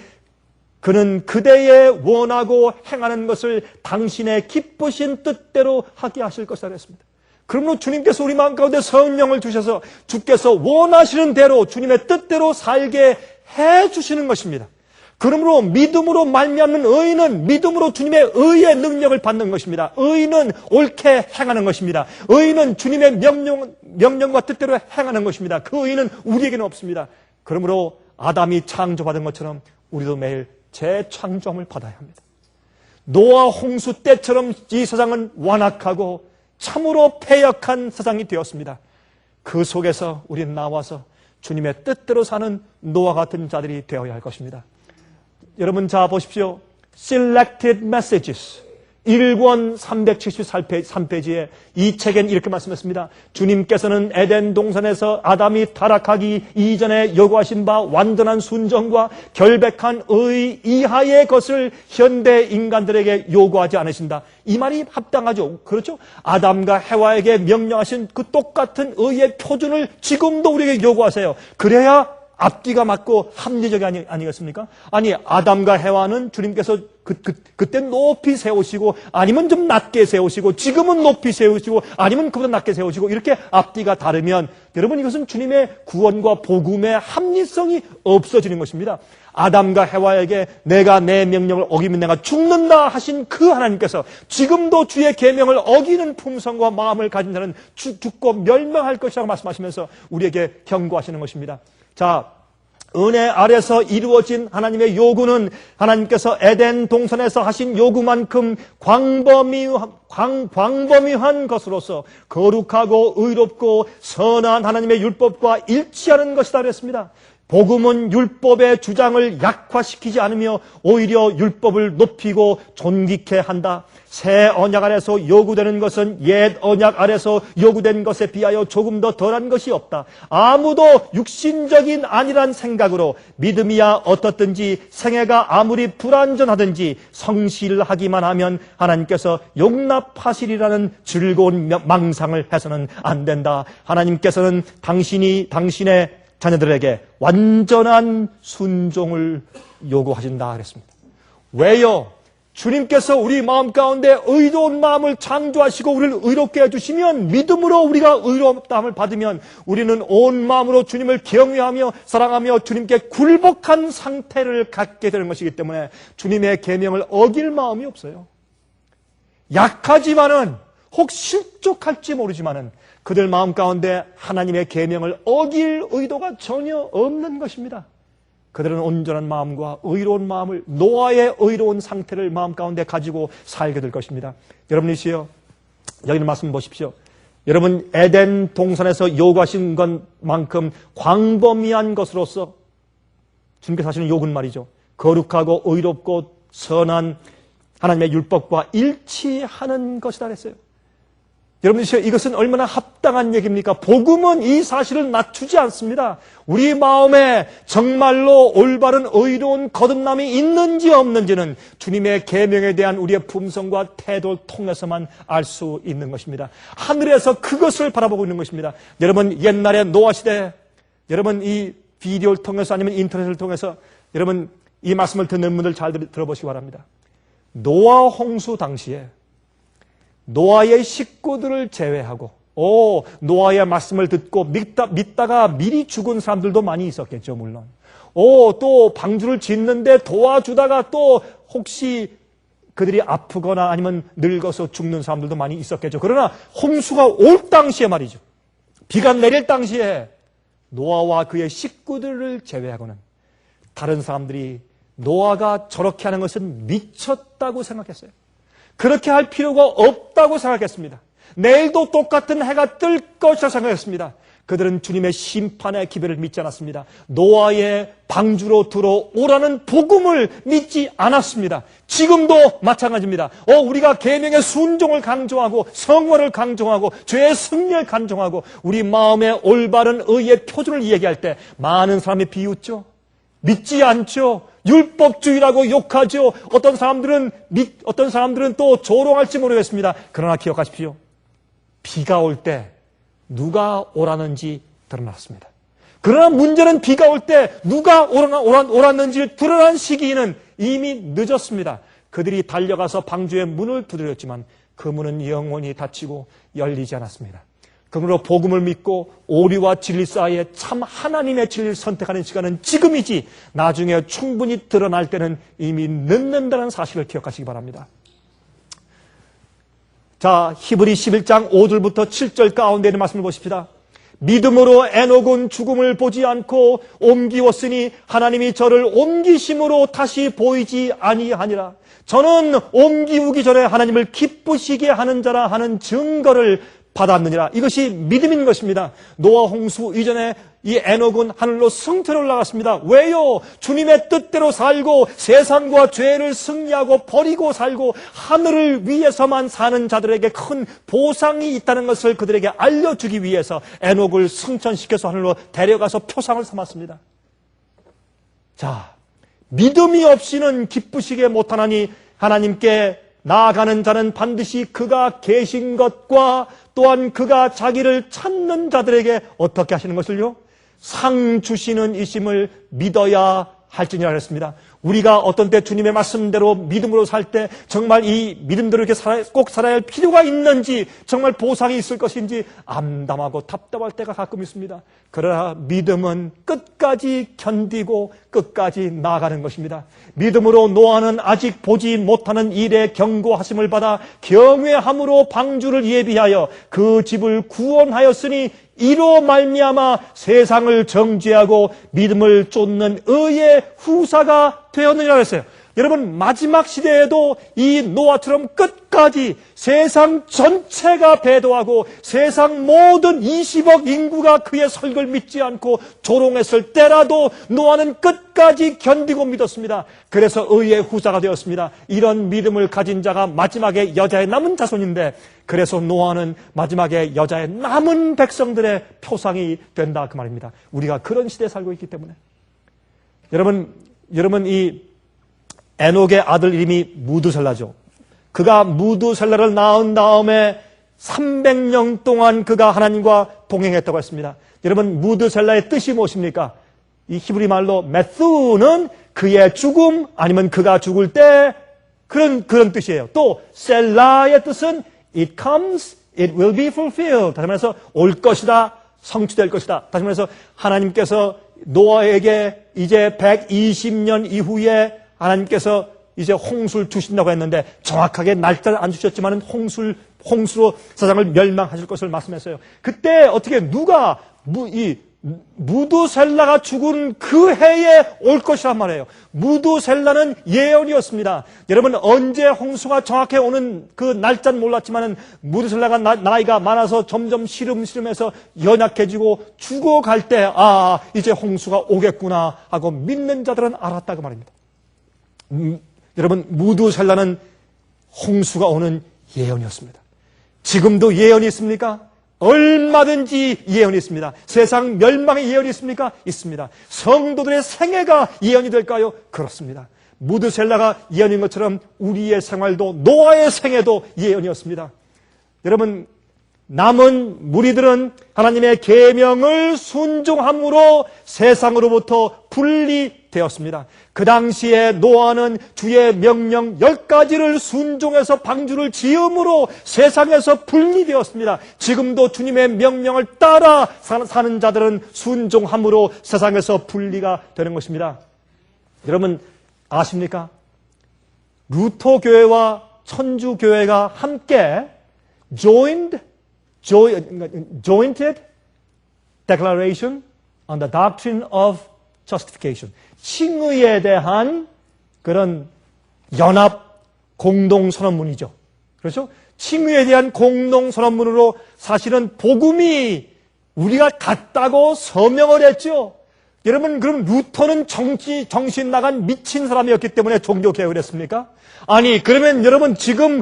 그는 그대의 원하고 행하는 것을 당신의 기쁘신 뜻대로 하게 하실 것이라 했습니다. 그러므로 주님께서 우리 마음 가운데 성령을 주셔서 주께서 원하시는 대로 주님의 뜻대로 살게 해주시는 것입니다. 그러므로 믿음으로 말미암는 의인은 믿음으로 주님의 의의 능력을 받는 것입니다. 의인은 옳게 행하는 것입니다. 의인은 주님의 명령과 뜻대로 행하는 것입니다. 그 의인은 우리에게는 없습니다. 그러므로 아담이 창조받은 것처럼 우리도 매일 재창조함을 받아야 합니다. 노아 홍수 때처럼 이 세상은 완악하고 참으로 패역한 세상이 되었습니다. 그 속에서 우리는 나와서 주님의 뜻대로 사는 노아 같은 자들이 되어야 할 것입니다. 여러분, 자 보십시오. Selected Messages 1권 373페이지에 이 책엔 이렇게 말씀했습니다. 주님께서는 에덴 동산에서 아담이 타락하기 이전에 요구하신 바 완전한 순종과 결백한 의 이하의 것을 현대 인간들에게 요구하지 않으신다. 이 말이 합당하죠. 그렇죠? 아담과 해와에게 명령하신 그 똑같은 의의 표준을 지금도 우리에게 요구하세요. 그래야 앞뒤가 맞고 합리적이 아니겠습니까? 아니, 아담과 해와는 주님께서 그때 높이 세우시고 아니면 좀 낮게 세우시고 지금은 높이 세우시고 아니면 그보다 낮게 세우시고 이렇게 앞뒤가 다르면 여러분, 이것은 주님의 구원과 복음의 합리성이 없어지는 것입니다. 아담과 해와에게 내가 내 명령을 어기면 내가 죽는다 하신 그 하나님께서 지금도 주의 계명을 어기는 품성과 마음을 가진 자는 죽고 멸망할 것이라고 말씀하시면서 우리에게 경고하시는 것입니다. 자, 은혜 아래서 이루어진 하나님의 요구는 하나님께서 에덴 동산에서 하신 요구만큼 광범위한 것으로서 거룩하고 의롭고 선한 하나님의 율법과 일치하는 것이다 그랬습니다. 복음은 율법의 주장을 약화시키지 않으며 오히려 율법을 높이고 존귀케 한다. 새 언약 아래서 요구되는 것은 옛 언약 아래서 요구된 것에 비하여 조금 더 덜한 것이 없다. 아무도 육신적인 아니란 생각으로 믿음이야 어떻든지 생애가 아무리 불완전하든지 성실하기만 하면 하나님께서 용납하시리라는 즐거운 망상을 해서는 안 된다. 하나님께서는 당신의 자녀들에게 완전한 순종을 요구하신다 그랬습니다. 왜요? 주님께서 우리 마음 가운데 의로운 마음을 창조하시고 우리를 의롭게 해주시면, 믿음으로 우리가 의롭다함을 받으면 우리는 온 마음으로 주님을 경외하며 사랑하며 주님께 굴복한 상태를 갖게 되는 것이기 때문에 주님의 계명을 어길 마음이 없어요. 약하지만은, 혹 실족할지 모르지만은 그들 마음 가운데 하나님의 계명을 어길 의도가 전혀 없는 것입니다. 그들은 온전한 마음과 의로운 마음을, 노아의 의로운 상태를 마음 가운데 가지고 살게 될 것입니다. 여러분이시여, 여기는 말씀 보십시오. 여러분, 에덴 동산에서 요구하신 것만큼 광범위한 것으로서 주님께서 하시는 요구는 말이죠, 거룩하고 의롭고 선한 하나님의 율법과 일치하는 것이다 그랬어요. 여러분이시여, 이것은 얼마나 합당한 얘기입니까? 복음은 이 사실을 낮추지 않습니다. 우리 마음에 정말로 올바른 의로운 거듭남이 있는지 없는지는 주님의 계명에 대한 우리의 품성과 태도를 통해서만 알 수 있는 것입니다. 하늘에서 그것을 바라보고 있는 것입니다. 여러분, 옛날에 노아 시대, 여러분 이 비디오를 통해서 아니면 인터넷을 통해서 여러분 이 말씀을 듣는 분들 잘 들어보시기 바랍니다. 노아 홍수 당시에 노아의 식구들을 제외하고, 노아의 말씀을 듣고 믿다가 미리 죽은 사람들도 많이 있었겠죠, 물론. 또 방주를 짓는데 도와주다가 또 혹시 그들이 아프거나 아니면 늙어서 죽는 사람들도 많이 있었겠죠. 그러나 홍수가 올 당시에 말이죠, 비가 내릴 당시에 노아와 그의 식구들을 제외하고는 다른 사람들이 노아가 저렇게 하는 것은 미쳤다고 생각했어요. 그렇게 할 필요가 없다고 생각했습니다. 내일도 똑같은 해가 뜰 것이라 생각했습니다. 그들은 주님의 심판의 기별을 믿지 않았습니다. 노아의 방주로 들어오라는 복음을 믿지 않았습니다. 지금도 마찬가지입니다. 우리가 계명의 순종을 강조하고 성화를 강조하고 죄의 승리를 강조하고 우리 마음의 올바른 의의 표준을 이야기할 때 많은 사람이 비웃죠. 믿지 않죠. 율법주의라고 욕하죠. 어떤 사람들은 또 조롱할지 모르겠습니다. 그러나 기억하십시오. 비가 올 때 누가 오라는지 드러났습니다. 그러나 문제는 비가 올 때 누가 옳았는지 드러난 시기는 이미 늦었습니다. 그들이 달려가서 방주의 문을 두드렸지만 그 문은 영원히 닫히고 열리지 않았습니다. 그러므로 복음을 믿고 오류와 진리 사이에 참 하나님의 진리를 선택하는 시간은 지금이지 나중에 충분히 드러날 때는 이미 늦는다는 사실을 기억하시기 바랍니다. 자, 히브리 11장 5절부터 7절 가운데 있는 말씀을 보십시다. 믿음으로 에녹은 죽음을 보지 않고 옮기웠으니 하나님이 저를 옮기심으로 다시 보이지 아니하니라. 저는 옮기우기 전에 하나님을 기쁘시게 하는 자라 하는 증거를 받았느니라. 이것이 믿음인 것입니다. 노아 홍수 이전에 이 에녹은 하늘로 승천을 올라갔습니다. 왜요? 주님의 뜻대로 살고 세상과 죄를 승리하고 버리고 살고 하늘을 위해서만 사는 자들에게 큰 보상이 있다는 것을 그들에게 알려주기 위해서 에녹을 승천시켜서 하늘로 데려가서 표상을 삼았습니다. 자, 믿음이 없이는 기쁘시게 못하나니 하나님께 나아가는 자는 반드시 그가 계신 것과 또한 그가 자기를 찾는 자들에게 어떻게 하시는 것을요? 상 주시는 이심을 믿어야 할지니라 그랬습니다. 우리가 어떤 때 주님의 말씀대로 믿음으로 살 때 정말 이 믿음대로 이렇게 꼭 살아야 할 필요가 있는지, 정말 보상이 있을 것인지 암담하고 답답할 때가 가끔 있습니다. 그러나 믿음은 끝까지 견디고 끝까지 나아가는 것입니다. 믿음으로 노아는 아직 보지 못하는 일에 경고하심을 받아 경외함으로 방주를 예비하여 그 집을 구원하였으니 이로 말미암아 세상을 정죄하고 믿음을 쫓는 의의 후사가 되었느니라 했어요. 여러분, 마지막 시대에도 이 노아처럼 끝까지 세상 전체가 배도하고 세상 모든 20억 인구가 그의 설교를 믿지 않고 조롱했을 때라도 노아는 끝까지 견디고 믿었습니다. 그래서 의의 후사가 되었습니다. 이런 믿음을 가진 자가 마지막에 여자의 남은 자손인데, 그래서 노아는 마지막에 여자의 남은 백성들의 표상이 된다 그 말입니다. 우리가 그런 시대에 살고 있기 때문에. 여러분 이 에녹의 아들 이름이 무드셀라죠. 그가 무드셀라를 낳은 다음에 300년 동안 그가 하나님과 동행했다고 했습니다. 여러분, 무드셀라의 뜻이 무엇입니까? 이 히브리 말로 메스는 그의 죽음, 아니면 그가 죽을 때 그런 뜻이에요. 또 셀라의 뜻은 it comes, it will be fulfilled. 다시 말해서 올 것이다, 성취될 것이다. 다시 말해서 하나님께서 노아에게 이제 120년 이후에 하나님께서 이제 홍수를 주신다고 했는데 정확하게 날짜를 안 주셨지만 홍수로 세상을 멸망하실 것을 말씀했어요. 그때 어떻게 누가 무두셀라가 죽은 그 해에 올 것이란 말이에요. 무두셀라는 예언이었습니다. 여러분 언제 홍수가 정확히 오는 그 날짜는 몰랐지만 무두셀라가 나이가 많아서 점점 시름시름해서 연약해지고 죽어갈 때 이제 홍수가 오겠구나 하고 믿는 자들은 알았다고 말입니다. 여러분 무두셀라는 홍수가 오는 예언이었습니다. 지금도 예언이 있습니까? 얼마든지 예언이 있습니다. 세상 멸망의 예언이 있습니까? 있습니다. 성도들의 생애가 예언이 될까요? 그렇습니다. 무드셀라가 예언인 것처럼 우리의 생활도 노아의 생애도 예언이었습니다. 여러분 남은 무리들은 하나님의 계명을 순종함으로 세상으로부터 분리되었습니다. 그 당시에 노아는 주의 명령 10가지를 순종해서 방주를 지음으로 세상에서 분리되었습니다. 지금도 주님의 명령을 따라 사는 자들은 순종함으로 세상에서 분리가 되는 것입니다. 여러분 아십니까? 루터교회와 천주교회가 함께 jointed declaration on the doctrine of justification. 칭의에 대한 그런 연합 공동선언문이죠. 그렇죠? 칭의에 대한 공동선언문으로 사실은 복음이 우리가 같다고 서명을 했죠. 여러분 그럼 루터는 정신 나간 미친 사람이었기 때문에 종교개혁을 했습니까? 아니 그러면 여러분 지금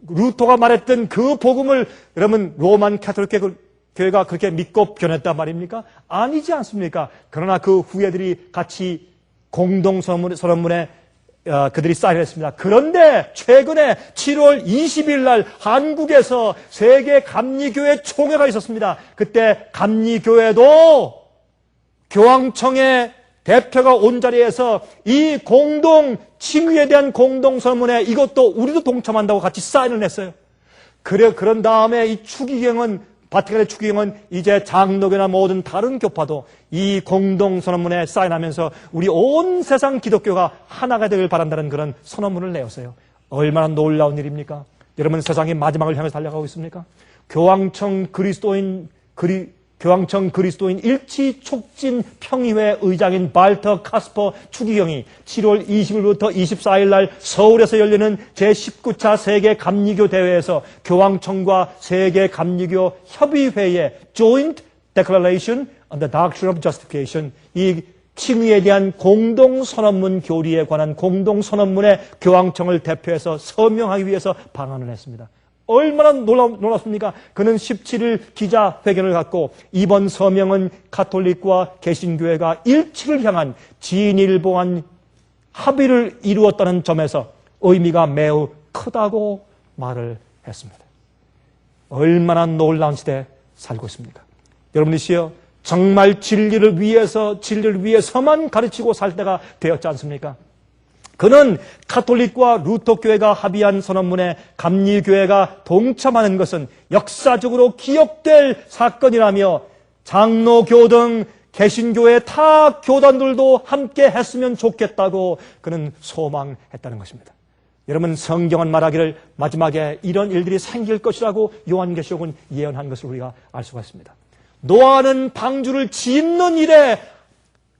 루터가 말했던 그 복음을 여러분 로만 카톨릭 교회가 그렇게 믿고 변했단 말입니까? 아니지 않습니까? 그러나 그 후예들이 같이 공동선언문에 그들이 사인했습니다. 그런데 최근에 7월 20일 날 한국에서 세계 감리교회 총회가 있었습니다. 그때 감리교회도 교황청의 대표가 온 자리에서 이 공동 칭의에 대한 공동선언문에 이것도 우리도 동참한다고 같이 사인을 했어요. 그런 다음에 이 추기경은 바티칸의 추기경은 이제 장로교나 모든 다른 교파도 이 공동선언문에 사인하면서 우리 온 세상 기독교가 하나가 되길 바란다는 그런 선언문을 내었어요. 얼마나 놀라운 일입니까? 여러분 세상이 마지막을 향해서 달려가고 있습니까? 교황청 그리스도인 일치촉진 평의회 의장인 발터 카스퍼 추기경이 7월 20일부터 24일 날 서울에서 열리는 제19차 세계 감리교 대회에서 교황청과 세계 감리교 협의회의 Joint Declaration on the Doctrine of Justification, 이 칭의에 대한 공동선언문 교리에 관한 공동선언문에 교황청을 대표해서 서명하기 위해서 방한을 했습니다. 얼마나 놀랍습니까? 그는 17일 기자회견을 갖고 이번 서명은 가톨릭과 개신교회가 일치를 향한 진일보한 합의를 이루었다는 점에서 의미가 매우 크다고 말을 했습니다. 얼마나 놀라운 시대에 살고 있습니까? 여러분이시여 정말 진리를 위해서만 가르치고 살 때가 되었지 않습니까? 그는 가톨릭과 루터교회가 합의한 선언문에 감리교회가 동참하는 것은 역사적으로 기억될 사건이라며 장로교 등 개신교의 타 교단들도 함께 했으면 좋겠다고 그는 소망했다는 것입니다. 여러분 성경은 말하기를 마지막에 이런 일들이 생길 것이라고 요한계시록은 예언한 것을 우리가 알 수가 있습니다. 노아는 방주를 짓는 일에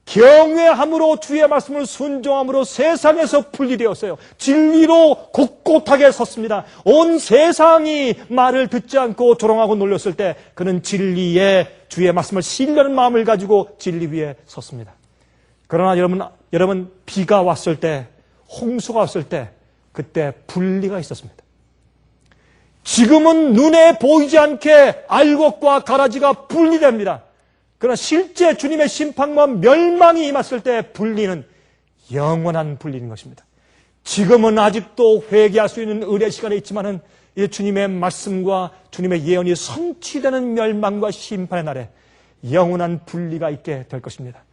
경외함으로 주의 말씀을 순종함으로 세상에서 분리되었어요. 진리로 곳곳하게 섰습니다. 온 세상이 말을 듣지 않고 조롱하고 놀렸을 때 그는 진리에 주의 말씀을 신뢰하는 마음을 가지고 진리 위에 섰습니다. 그러나 여러분 비가 왔을 때, 홍수가 왔을 때 그때 분리가 있었습니다. 지금은 눈에 보이지 않게 알곡과 가라지가 분리됩니다. 그러나 실제 주님의 심판과 멸망이 임했을 때 분리는 영원한 분리인 것입니다. 지금은 아직도 회개할 수 있는 의례 시간이 있지만은 이 주님의 말씀과 주님의 예언이 성취되는 멸망과 심판의 날에 영원한 분리가 있게 될 것입니다.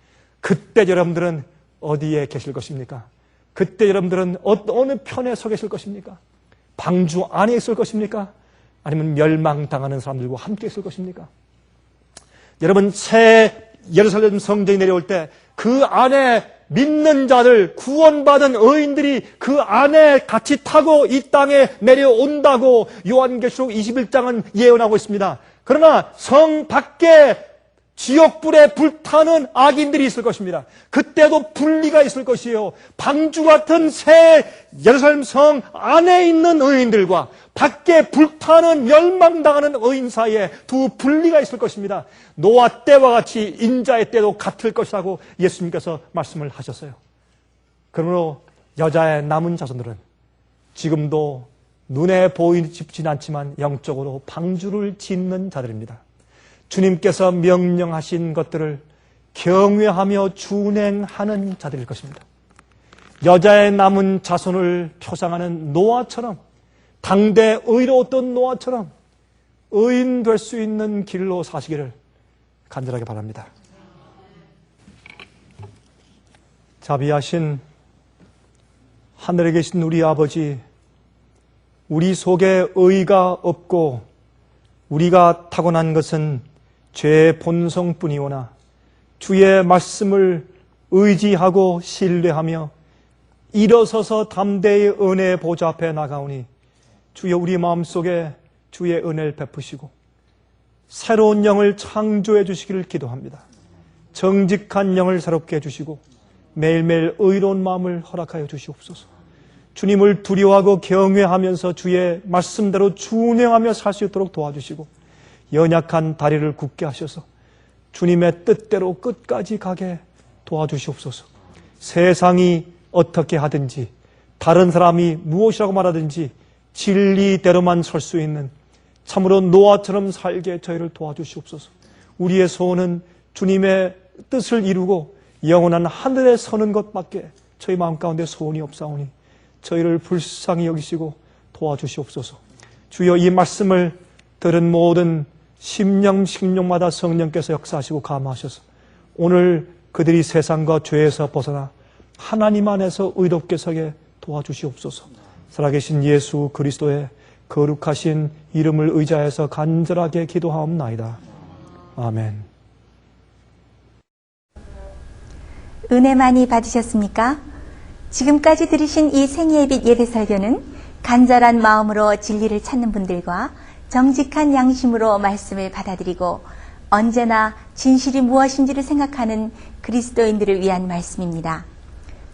그때 여러분들은 어디에 계실 것입니까? 그때 여러분들은 어느 편에 서 계실 것입니까? 방주 안에 있을 것입니까? 아니면 멸망당하는 사람들과 함께 있을 것입니까? 여러분, 새 예루살렘 성전이 내려올 때 그 안에 믿는 자들, 구원받은 의인들이 그 안에 같이 타고 이 땅에 내려온다고 요한계시록 21장은 예언하고 있습니다. 그러나 성 밖에 지옥불에 불타는 악인들이 있을 것입니다. 그때도 분리가 있을 것이에요. 방주 같은 새 예루살렘 성 안에 있는 의인들과 밖에 불타는 멸망당하는 의인 사이에 두 분리가 있을 것입니다. 노아 때와 같이 인자의 때도 같을 것이라고 예수님께서 말씀을 하셨어요. 그러므로 여자의 남은 자손들은 지금도 눈에 보이진 않지만 영적으로 방주를 짓는 자들입니다. 주님께서 명령하신 것들을 경외하며 준행하는 자들일 것입니다. 여자의 남은 자손을 표상하는 노아처럼, 당대 의로웠던 노아처럼 의인 될 수 있는 길로 사시기를 간절하게 바랍니다. 자비하신 하늘에 계신 우리 아버지, 우리 속에 의가 없고 우리가 타고난 것은 죄의 본성뿐이오나 주의 말씀을 의지하고 신뢰하며 일어서서 담대히 은혜의 보좌 앞에 나가오니 주여 우리 마음속에 주의 은혜를 베푸시고 새로운 영을 창조해 주시기를 기도합니다. 정직한 영을 새롭게 해주시고 매일매일 의로운 마음을 허락하여 주시옵소서. 주님을 두려워하고 경외하면서 주의 말씀대로 준행하며 살 수 있도록 도와주시고 연약한 다리를 굳게 하셔서 주님의 뜻대로 끝까지 가게 도와주시옵소서. 세상이 어떻게 하든지 다른 사람이 무엇이라고 말하든지 진리대로만 설 수 있는 참으로 노아처럼 살게 저희를 도와주시옵소서. 우리의 소원은 주님의 뜻을 이루고 영원한 하늘에 서는 것밖에 저희 마음 가운데 소원이 없사오니 저희를 불쌍히 여기시고 도와주시옵소서. 주여 이 말씀을 들은 모든 심령 식령마다 성령께서 역사하시고 감화하셔서 오늘 그들이 세상과 죄에서 벗어나 하나님 안에서 의롭게 서게 도와주시옵소서. 살아계신 예수 그리스도의 거룩하신 이름을 의지하여서 간절하게 기도하옵나이다. 아멘. 은혜 많이 받으셨습니까? 지금까지 들으신 이 생예빛 예배 설교는 간절한 마음으로 진리를 찾는 분들과 정직한 양심으로 말씀을 받아들이고 언제나 진실이 무엇인지를 생각하는 그리스도인들을 위한 말씀입니다.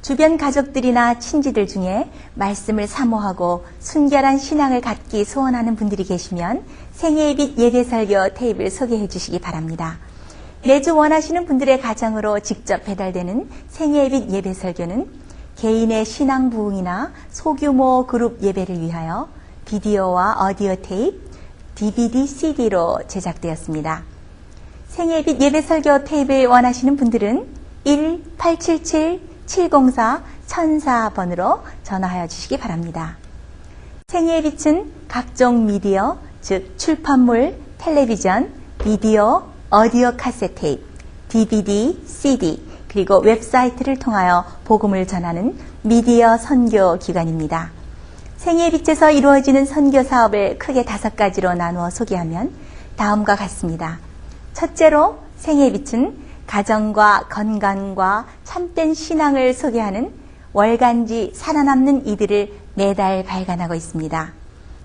주변 가족들이나 친지들 중에 말씀을 사모하고 순결한 신앙을 갖기 소원하는 분들이 계시면 생예빛 예배 설교 테이프를 소개해 주시기 바랍니다. 매주 원하시는 분들의 가정으로 직접 배달되는 생예빛 예배 설교는 개인의 신앙 부흥이나 소규모 그룹 예배를 위하여 비디오와 오디오 테이프, DVD, CD로 제작되었습니다. 생예빛 예배 설교 테이프를 원하시는 분들은 1-877-704-1004번으로 전화하여 주시기 바랍니다. 생예빛은 각종 미디어, 즉 출판물, 텔레비전, 비디오, 오디오 카세트 테이프, DVD, CD, 그리고 웹사이트를 통하여 복음을 전하는 미디어 선교 기관입니다. 생예빛에서 이루어지는 선교 사업을 크게 5가지로 나누어 소개하면 다음과 같습니다. 첫째로 생예빛은 가정과 건강과 참된 신앙을 소개하는 월간지 살아남는 이들을 매달 발간하고 있습니다.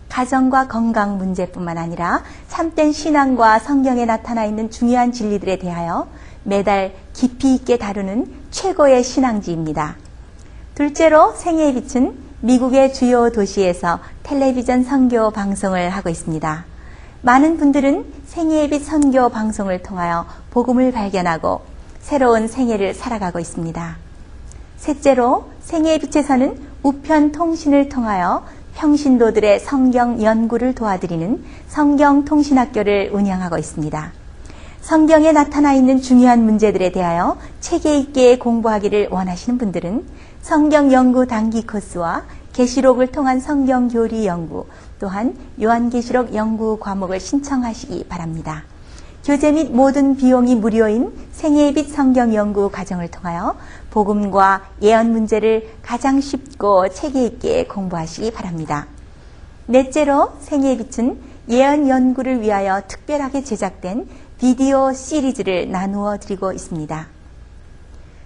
가정과 건강 문제뿐만 아니라 참된 신앙과 성경에 나타나 있는 중요한 진리들에 대하여 매달 깊이 있게 다루는 최고의 신앙지입니다. 둘째로 생예빛은 미국의 주요 도시에서 텔레비전 선교 방송을 하고 있습니다. 많은 분들은 생예빛 선교 방송을 통하여 복음을 발견하고 새로운 생애를 살아가고 있습니다. 셋째로 생예빛에서는 우편 통신을 통하여 평신도들의 성경 연구를 도와드리는 성경통신학교를 운영하고 있습니다. 성경에 나타나 있는 중요한 문제들에 대하여 체계 있게 공부하기를 원하시는 분들은 성경 연구 단기 코스와 계시록을 통한 성경 교리 연구, 또한 요한계시록 연구 과목을 신청하시기 바랍니다. 교재 및 모든 비용이 무료인 생애빛 성경 연구 과정을 통하여 복음과 예언 문제를 가장 쉽고 체계 있게 공부하시기 바랍니다. 넷째로 생애빛은 예언 연구를 위하여 특별하게 제작된 비디오 시리즈를 나누어 드리고 있습니다.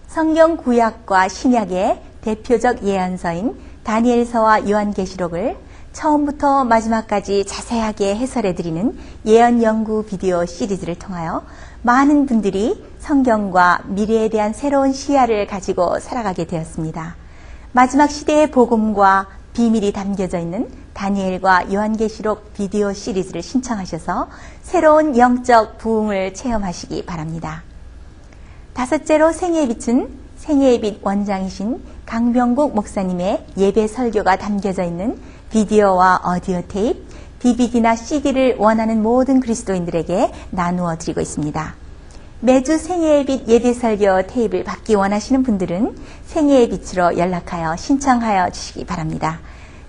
성경 구약과 신약의 대표적 예언서인 다니엘서와 요한계시록을 처음부터 마지막까지 자세하게 해설해 드리는 예언 연구 비디오 시리즈를 통하여 많은 분들이 성경과 미래에 대한 새로운 시야를 가지고 살아가게 되었습니다. 마지막 시대의 복음과 비밀이 담겨져 있는 다니엘과 요한계시록 비디오 시리즈를 신청하셔서 새로운 영적 부흥을 체험하시기 바랍니다. 다섯째로 생애의 빛은 생애의 빛 원장이신 강병국 목사님의 예배 설교가 담겨져 있는 비디오와 오디오 테이프, DVD나 CD를 원하는 모든 그리스도인들에게 나누어 드리고 있습니다. 매주 생애의 빛 예배 설교 테이프를 받기 원하시는 분들은 생애의 빛으로 연락하여 신청하여 주시기 바랍니다.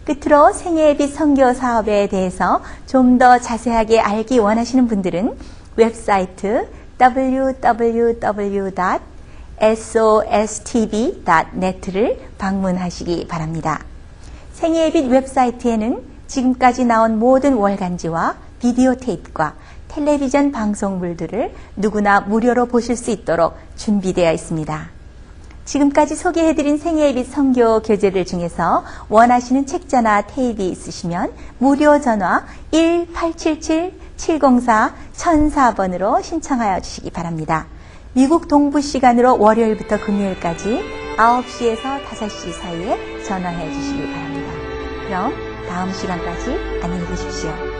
끝으로 생애의 빛 선교 사업에 대해서 좀 더 자세하게 알기 원하시는 분들은 웹사이트 www.sostv.net를 방문하시기 바랍니다. 생애의 빛 웹사이트에는 지금까지 나온 모든 월간지와 비디오 테이프과 텔레비전 방송물들을 누구나 무료로 보실 수 있도록 준비되어 있습니다. 지금까지 소개해드린 생애의 빛 선교 교재들 중에서 원하시는 책자나 테이프가 있으시면 무료 전화 1877-704-1004번으로 신청하여 주시기 바랍니다. 미국 동부 시간으로 월요일부터 금요일까지 9시에서 5시 사이에 전화해 주시기 바랍니다. 그럼 다음 시간까지 안녕히 계십시오.